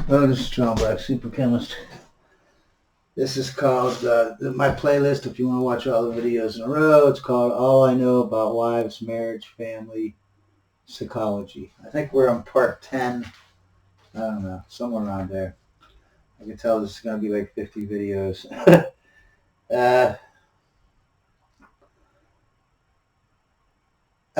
Hello, this is John Black, Super Chemist. This is called my playlist. If you want to watch all the videos in a row, it's called All I Know About Wives, Marriage, Family, Psychology. I think we're on part 10. I don't know, somewhere around there. I can tell this is going to be like 50 videos.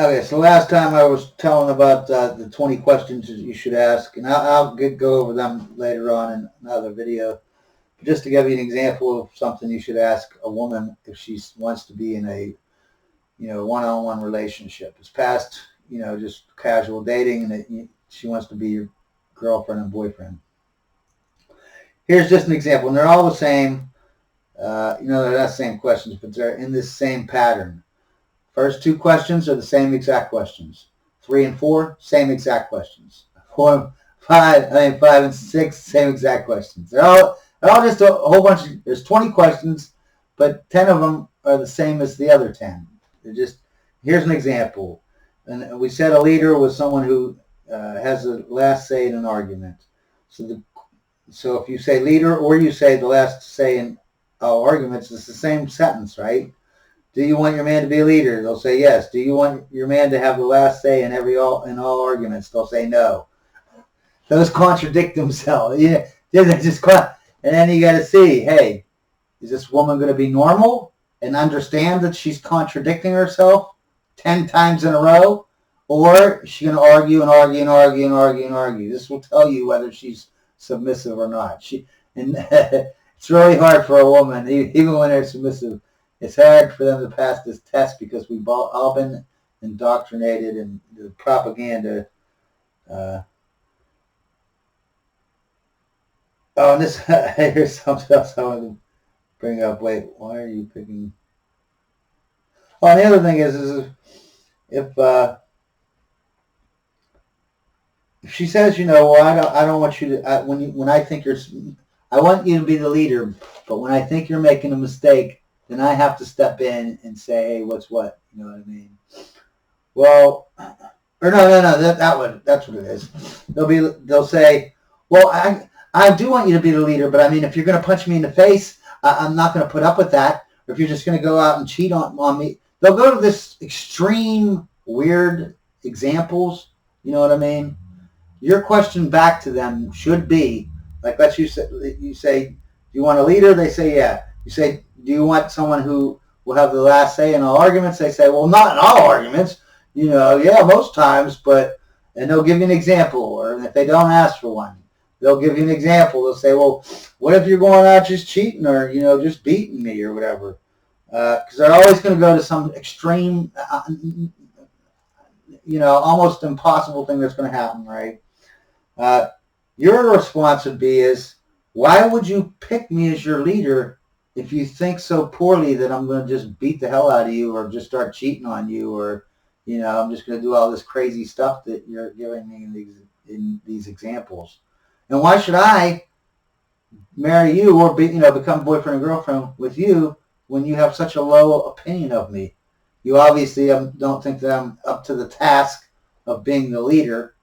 Okay, so last time I was telling about the 20 questions that you should ask, and I'll go over them later on in another video. But just to give you an example of something you should ask a woman if she wants to be in a, one-on-one relationship. It's past, just casual dating, and she wants to be your girlfriend and boyfriend. Here's just an example, and they're all the same. They're not the same questions, but they're in this same pattern. First two questions are the same exact questions. 3 and 4, same exact questions. 5 and 6, same exact questions. They're all just a whole bunch of, there's 20 questions, but 10 of them are the same as the other 10. They're just, here's an example. And we said a leader was someone who has the last say in an argument. So if you say leader or you say the last say in all arguments, it's the same sentence, right? Do you want your man to be a leader? They'll say yes. Do you want your man to have the last say in all arguments? They'll say no. Those contradict themselves. Yeah, they just and then you got to see, hey, is this woman going to be normal and understand that she's contradicting herself 10 times in a row, or is she going to argue and argue and argue and argue and argue? This will tell you whether she's submissive or not. It's really hard for a woman, even when they're submissive. It's hard for them to pass this test because we've all been indoctrinated in the propaganda. And this, here's something else I want to bring up. Wait, why are you picking? Oh, and the other thing is if she says, well, I don't want you to, when I think I want you to be the leader, but when I think you're making a mistake, then I have to step in and say, hey, what's what? You know what I mean? Well, or no, that's what it is. They'll say, well, I do want you to be the leader, but I mean, if you're going to punch me in the face, I'm not going to put up with that. Or if you're just going to go out and cheat on me, they'll go to this extreme, weird examples. You know what I mean? Your question back to them should be, like, you say, do you want a leader? They say, yeah. You say, do you want someone who will have the last say in all arguments? They say, well, not in all arguments. Yeah, most times, and they'll give you an example. Or if they don't ask for one, they'll give you an example. They'll say, well, what if you're going out just cheating or, just beating me or whatever? Because they're always going to go to some extreme, almost impossible thing that's going to happen, right? Your response would be why would you pick me as your leader if you think so poorly that I'm going to just beat the hell out of you or just start cheating on you or, I'm just going to do all this crazy stuff that you're giving me in these examples? And why should I marry you or become boyfriend and girlfriend with you when you have such a low opinion of me? You obviously don't think that I'm up to the task of being the leader.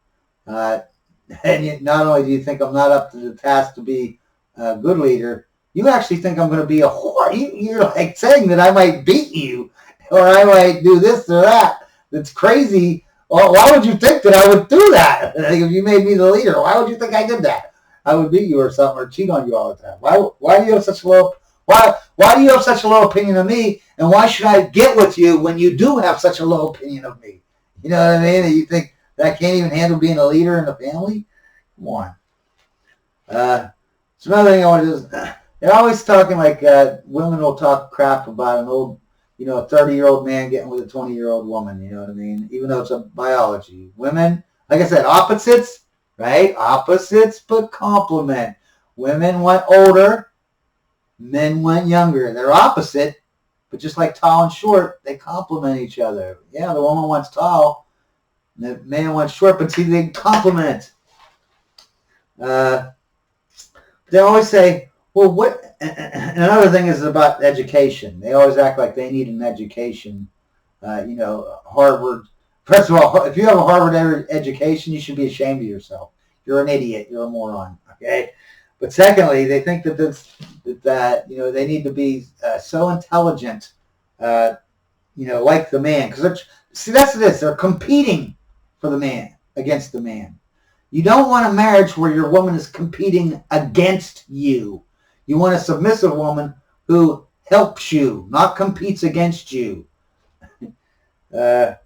And not only do you think I'm not up to the task to be a good leader, you actually think I'm going to be a whore. You're like saying that I might beat you or I might do this or that. That's crazy. Well, why would you think that I would do that? If you made me the leader, why would you think I did that? I would beat you or something or cheat on you all the time. Why do you have such a low? Why do you have such a low opinion of me? And why should I get with you when you do have such a low opinion of me? You know what I mean? You think that I can't even handle being a leader in the family? Come on. So another thing I want to do is, they're always talking like women will talk crap about an old, a 30-year-old man getting with a 20-year-old woman, you know what I mean? Even though it's a biology. Women, like I said, opposites, right? Opposites but complement. Women went older, men went younger. They're opposite, but just like tall and short, they complement each other. Yeah, the woman wants tall, the man wants short, but see, they complement. They always say, well, what? And another thing is about education. They always act like they need an education. Harvard. First of all, if you have a Harvard education, you should be ashamed of yourself. You're an idiot. You're a moron. Okay, but secondly, they think that you know, they need to be so intelligent, you know, like the man, because see, that's this. They're competing for the man against the man. You don't want a marriage where your woman is competing against you. You want a submissive woman who helps you, not competes against you. But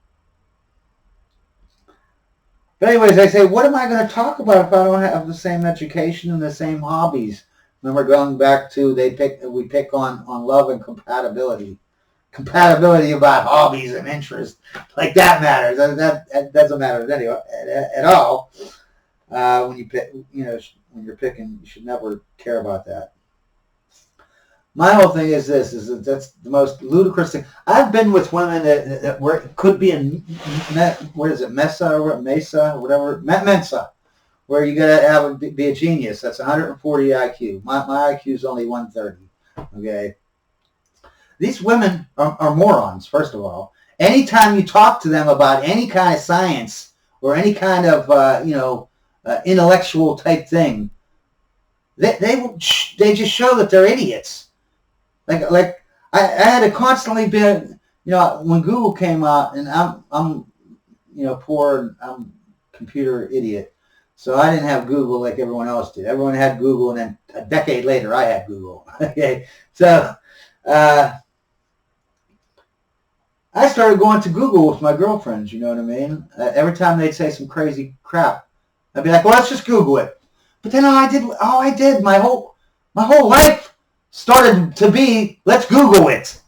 anyways, I say, what am I going to talk about if I don't have the same education and the same hobbies? Remember, going back to we pick on love and compatibility. Compatibility about hobbies and interests, like that matters. That doesn't matter anyway at all. When you pick, you know, when you're picking, you should never care about that. My whole thing is this: that's the most ludicrous thing. I've been with women that where it could be in what is it, Mesa or whatever, Mensa, where you gotta be a genius. That's 140 IQ. My IQ is only 130. Okay. These women are morons, first of all. Anytime you talk to them about any kind of science or any kind of, you know, intellectual type thing, they just show that they're idiots. Like I had to constantly be, you know, when Google came out, and I'm you know, poor, I'm computer idiot, so I didn't have Google like everyone else did. Everyone had Google, and then a decade later, I had Google. Okay, so. I started going to Google with my girlfriends, you know what I mean? Every time they'd say some crazy crap, I'd be like, well, let's just Google it. But then all I did, my whole life started to be, let's Google it.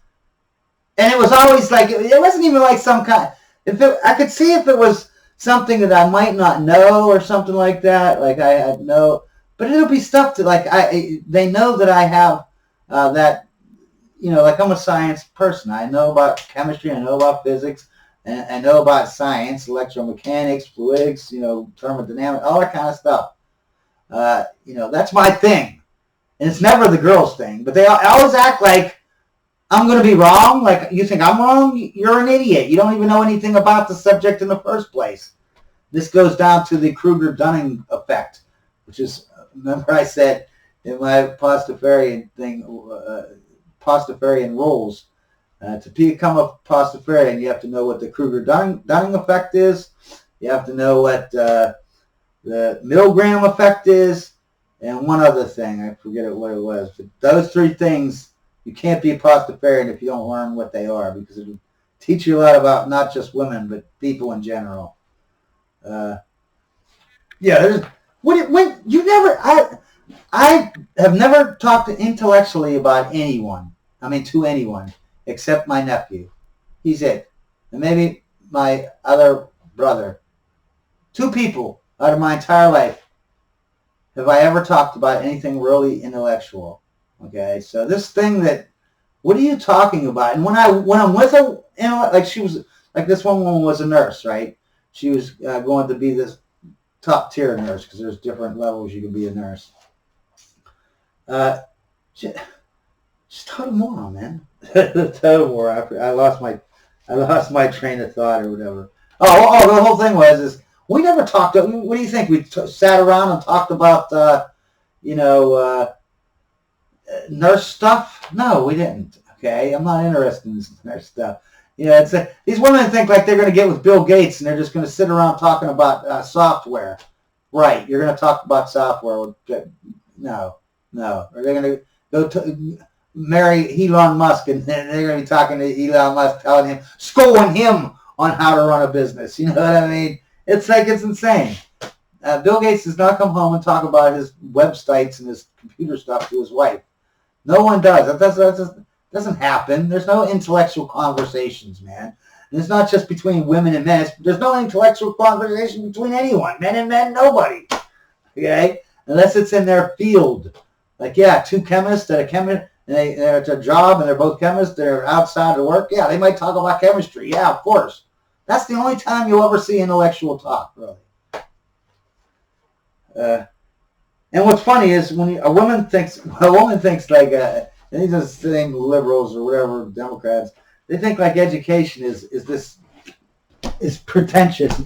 And it was always like, it wasn't even like some kind, I could see if it was something that I might not know or something like that, like I had no, but it'll be stuff that, like, they know that I have that, you know, like, I'm a science person. I know about chemistry, I know about physics, and I know about science, electromechanics, fluidics, you know, thermodynamics, all that kind of stuff. You know, that's my thing. And it's never the girls' thing. But they always act like I'm going to be wrong. Like, you think I'm wrong? You're an idiot. You don't even know anything about the subject in the first place. This goes down to the Kruger-Dunning effect, which is, remember I said in my Pastafarian thing, Pastafarian rules. To become a Pastafarian, you have to know what the Kruger-Dunning effect is. You have to know what the Milgram effect is, and one other thing. I forget what it was. But those three things, you can't be a Pastafarian if you don't learn what they are, because it will teach you a lot about not just women, but people in general. Yeah, I have never talked intellectually about anyone. I mean, to anyone except my nephew. He's it. And maybe my other brother. 2 people out of my entire life have I ever talked about anything really intellectual. Okay, so this thing that, what are you talking about? And when I'm with a, you know, like she was, like this one woman was a nurse, right? She was going to be this top tier nurse, because there's different levels you can be a nurse. She's total moron, man. Total moron. I lost my train of thought or whatever. Oh, the whole thing is we never talked. What do you think? We sat around and talked about, you know, nurse stuff? No, we didn't. Okay, I'm not interested in this nurse stuff. You know, it's these women think like they're going to get with Bill Gates and they're just going to sit around talking about software. Right, you're going to talk about software. No. Are they going to go marry Elon Musk, and they're going to be talking to Elon Musk, schooling him on how to run a business? You know what I mean? It's like, it's insane. Bill Gates does not come home and talk about his websites and his computer stuff to his wife. No one does. That doesn't happen. There's no intellectual conversations, man. And it's not just between women and men. There's no intellectual conversation between anyone. Men and men, nobody. Okay? Unless it's in their field. Like, yeah, 2 chemists at a chemist, and they're at a job, and they're both chemists. They're outside of work. Yeah, they might talk about chemistry. Yeah, of course. That's the only time you'll ever see intellectual talk, really. And what's funny is when a woman thinks like, and these are the same liberals or whatever, Democrats, they think like education is pretentious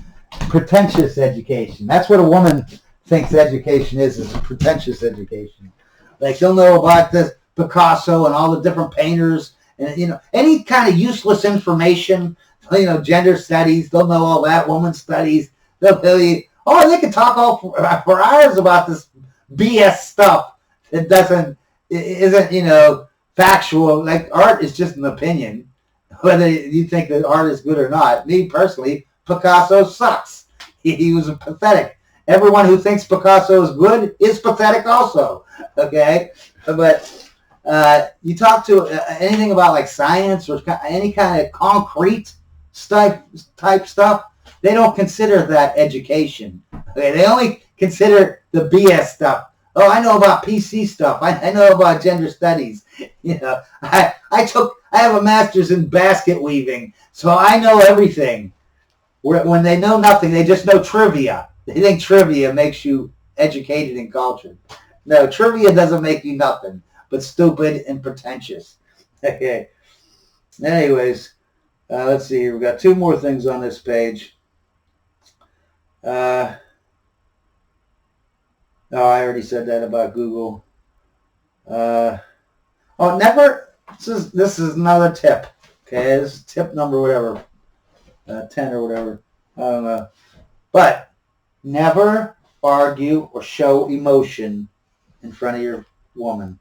education. That's what a woman thinks education is a pretentious education. Like they'll know about this Picasso and all the different painters, and any kind of useless information. Gender studies. They'll know all that. Woman studies. They'll tell you. Oh, they can talk all for hours about this BS stuff that isn't factual. Like art is just an opinion, whether you think that art is good or not. Me personally, Picasso sucks. He was pathetic. Everyone who thinks Picasso is good is pathetic also. Okay, but you talk to anything about like science or any kind of concrete type stuff, they don't consider that education. Okay, they only consider the BS stuff. Oh, I know about PC stuff. I know about gender studies. I have a master's in basket weaving, so I know everything. When they know nothing, they just know trivia. They think trivia makes you educated and cultured. No, trivia doesn't make you nothing but stupid and pretentious. Okay. Anyways, let's see here. We've got 2 more things on this page. I already said that about Google. Never. This is another tip. Okay, this is tip number whatever, 10 or whatever. I don't know. But never argue or show emotion in front of your woman.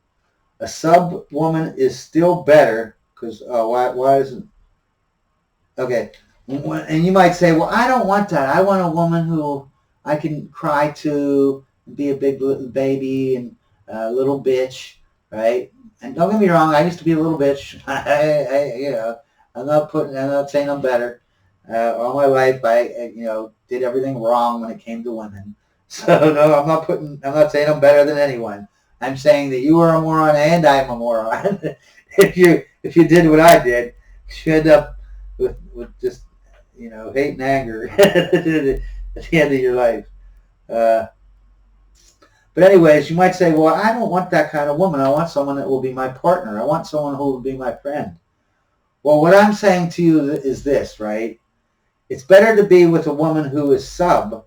A sub woman is still better because why isn't? Okay, and you might say, well, I don't want that. I want a woman who I can cry to, be a big little baby and a little bitch, right? And don't get me wrong, I used to be a little bitch. I'm not saying I'm better. All my life, I did everything wrong when it came to women. So no, I'm not saying I'm better than anyone. I'm saying that you are a moron and I'm a moron. If you did what I did, you end up with just hate and anger at the end of your life. But anyways, you might say, well, I don't want that kind of woman. I want someone that will be my partner. I want someone who will be my friend. Well, what I'm saying to you is this, right? It's better to be with a woman who is sub,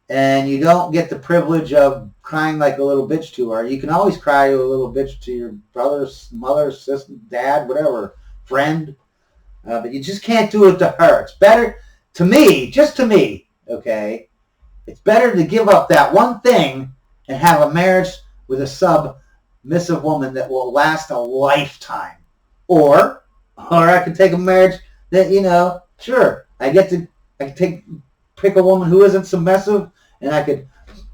and you don't get the privilege of crying like a little bitch to her. You can always cry to a little bitch to your brother's mother, sister, dad, whatever, friend, but you just can't do it to her. It's better, to me, just to me, okay? It's better to give up that one thing and have a marriage with a submissive woman that will last a lifetime. Or I could take a marriage that, sure, I could pick a woman who isn't submissive, and I could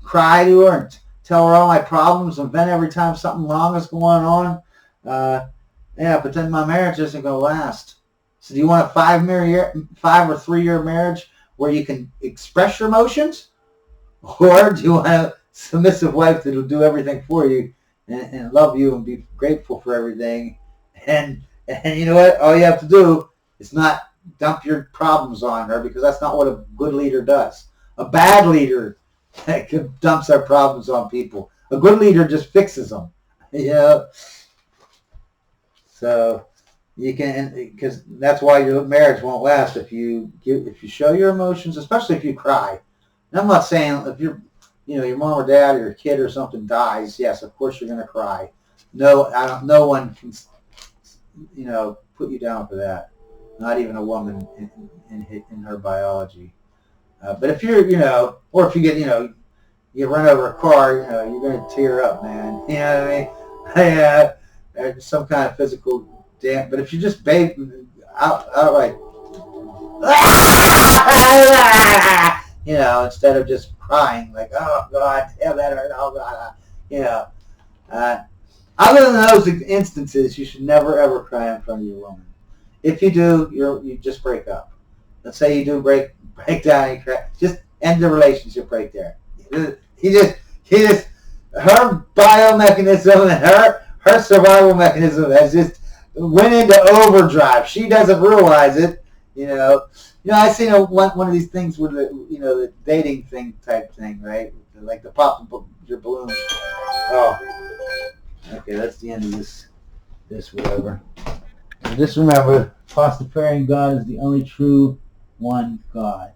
cry to her and tell her all my problems and vent every time something wrong is going on. But then my marriage isn't going to last. So do you want a 5 or 3 year marriage where you can express your emotions? Or do you want a submissive wife that will do everything for you and love you and be grateful for everything? And you know what? All you have to do is not dump your problems on her, because that's not what a good leader does. A bad leader dumps their problems on people. A good leader just fixes them. So you can, because that's why your marriage won't last if you show your emotions, especially if you cry. And I'm not saying if your mom or dad or your kid or something dies, yes, of course you're going to cry. No, no one can, put you down for that. Not even a woman in her biology. But if you're, or if you get, you run over a car, you're going to tear up, man. You know what I mean? Some kind of physical damage. But if you just outright, instead of just crying like, oh God, damn that hurt, oh God, other than those instances, you should never ever cry in front of your woman. If you do, you just break up. Let's say you do break down and cry. Just end the relationship right there. He just her biomechanism and her survival mechanism has just went into overdrive. She doesn't realize it. I seen one of these things with the dating thing type thing, right? Like the pop your balloon. Oh, okay, that's the end of this whatever. And just remember, Pastafarian God is the only true one God.